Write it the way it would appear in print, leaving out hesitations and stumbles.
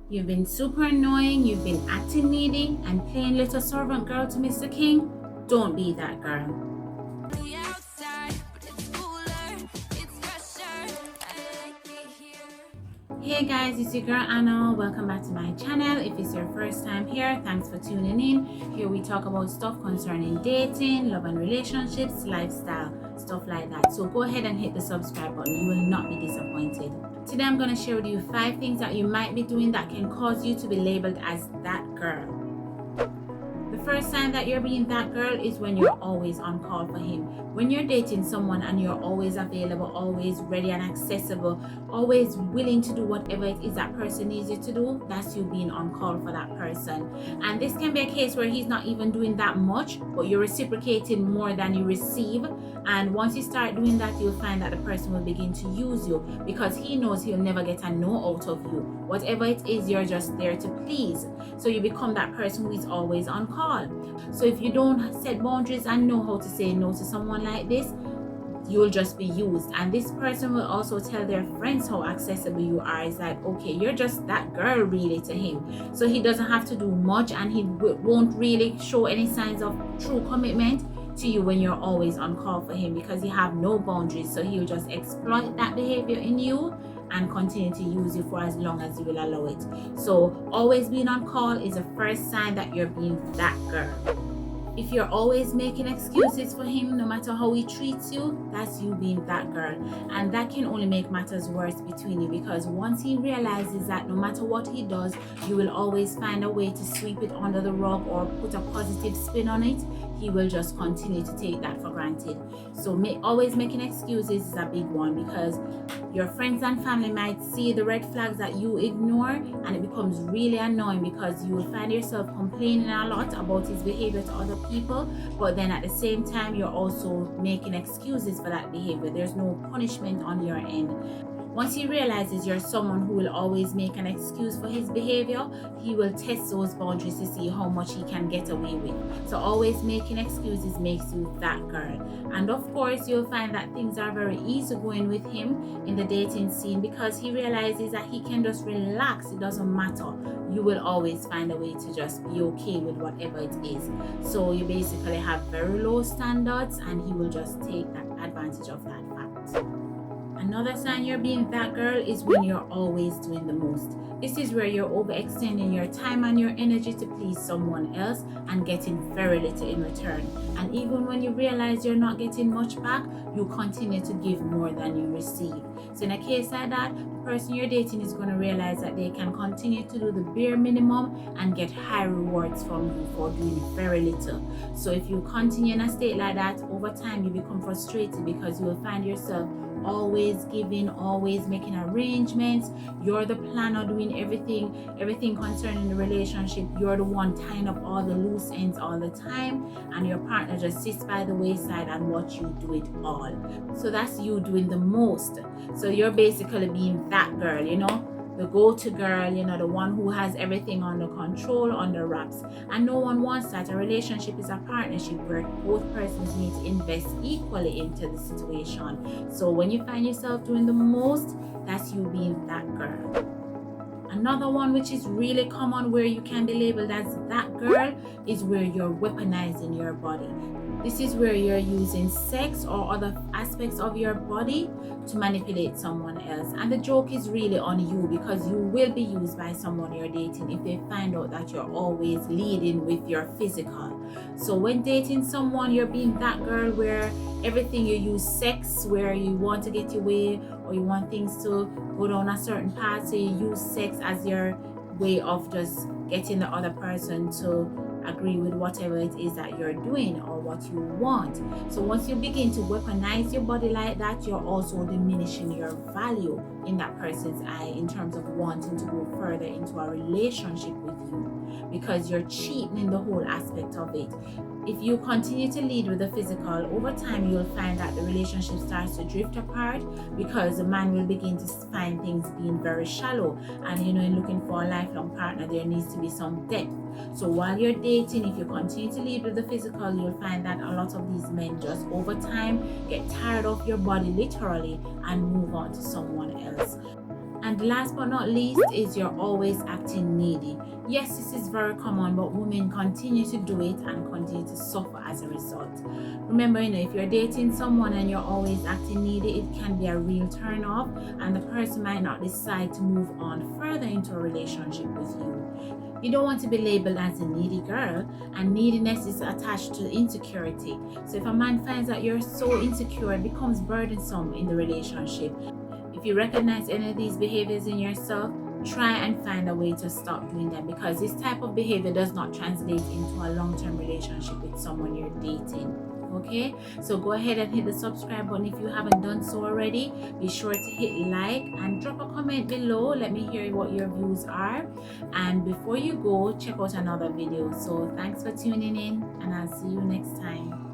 You've been super annoying, you've been acting needy and playing little servant girl to Mr. King. Don't be that girl. Hey guys, it's your girl Anna. Welcome back to my channel. If it's your first time here, thanks for tuning in. Here we talk about stuff concerning dating, love and relationships, lifestyle, stuff like that. So go ahead and hit the subscribe button. You will not be disappointed. Today I'm going to share with you 5 things that you might be doing that can cause you to be labeled as that girl. The first sign that you're being that girl is when you're always on call for him. When you're dating someone and you're always available, always ready and accessible, always willing to do whatever it is that person needs you to do, that's you being on call for that person. And this can be a case where he's not even doing that much, but you're reciprocating more than you receive. And once you start doing that, you'll find that the person will begin to use you because he knows he'll never get a no out of you. Whatever it is, you're just there to please. So you become that person who is always on call. So if you don't set boundaries and know how to say no to someone like this, you'll just be used. And this person will also tell their friends how accessible you are. It's like, okay, you're just that girl really to him. So he doesn't have to do much and he won't really show any signs of true commitment to you when you're always on call for him because you have no boundaries. So he'll just exploit that behavior in you and continue to use you for as long as you will allow it. So always being on call is the first sign that you're being that girl. If you're always making excuses for him, no matter how he treats you, that's you being that girl. And that can only make matters worse between you because once he realizes that no matter what he does, you will always find a way to sweep it under the rug or put a positive spin on it, he will just continue to take that for granted. So always making excuses is a big one because your friends and family might see the red flags that you ignore and it becomes really annoying because you will find yourself complaining a lot about his behavior to other people, but then at the same time you're also making excuses for that behavior. There's no punishment on your end. Once he realizes you're someone who will always make an excuse for his behavior, he will test those boundaries to see how much he can get away with. So always making excuses makes you that girl. And of course, you'll find that things are very easy going with him in the dating scene because he realizes that he can just relax. It doesn't matter. You will always find a way to just be okay with whatever it is. So you basically have very low standards and he will just take that advantage of that fact. Another sign you're being that girl is when you're always doing the most. This is where you're overextending your time and your energy to please someone else and getting very little in return. And even when you realize you're not getting much back, you continue to give more than you receive. So in a case like that, the person you're dating is going to realize that they can continue to do the bare minimum and get high rewards from you for doing very little. So if you continue in a state like that, over time you become frustrated because you will find yourself always giving, always making arrangements. You're the planner, doing everything concerning the relationship. You're the one tying up all the loose ends all the time, and your partner just sits by the wayside and watch you do it all. So that's you doing the most. So you're basically being that girl, the go-to girl, the one who has everything under control, under wraps. And no one wants that. A relationship is a partnership where both persons need to invest equally into the situation. So when you find yourself doing the most, that's you being that girl. Another one which is really common where you can be labeled as that girl is where you're weaponizing your body. This is where you're using sex or other aspects of your body to manipulate someone else. And the joke is really on you because you will be used by someone you're dating if they find out that you're always leading with your physical. So when dating someone, you're being that girl where everything you use sex, where you want to get your way or you want things to go down a certain path. So you use sex as your way of just getting the other person to agree with whatever it is that you're doing or what you want. So once you begin to weaponize your body like that, you're also diminishing your value in that person's eye in terms of wanting to go further into a relationship with you because you're cheapening the whole aspect of it. If you continue to lead with the physical, over time you'll find that the relationship starts to drift apart because the man will begin to find things being very shallow. And in looking for a lifelong partner, there needs to be some depth. So while you're dating, if you continue to lead with the physical, you'll find that a lot of these men just over time get tired of your body literally and move on to someone else. And last but not least is you're always acting needy. Yes, this is very common, but women continue to do it and continue to suffer as a result. Remember, if you're dating someone and you're always acting needy, it can be a real turn off, and the person might not decide to move on further into a relationship with you. You don't want to be labeled as a needy girl, and neediness is attached to insecurity. So if a man finds that you're so insecure, it becomes burdensome in the relationship. If you recognize any of these behaviors in yourself, try and find a way to stop doing them, because this type of behavior does not translate into a long-term relationship with someone you're dating. Okay, so go ahead and hit the subscribe button if you haven't done so already. Be sure to hit like and drop a comment below. Let me hear what your views are, and before you go, check out another video. So thanks for tuning in, and I'll see you next time.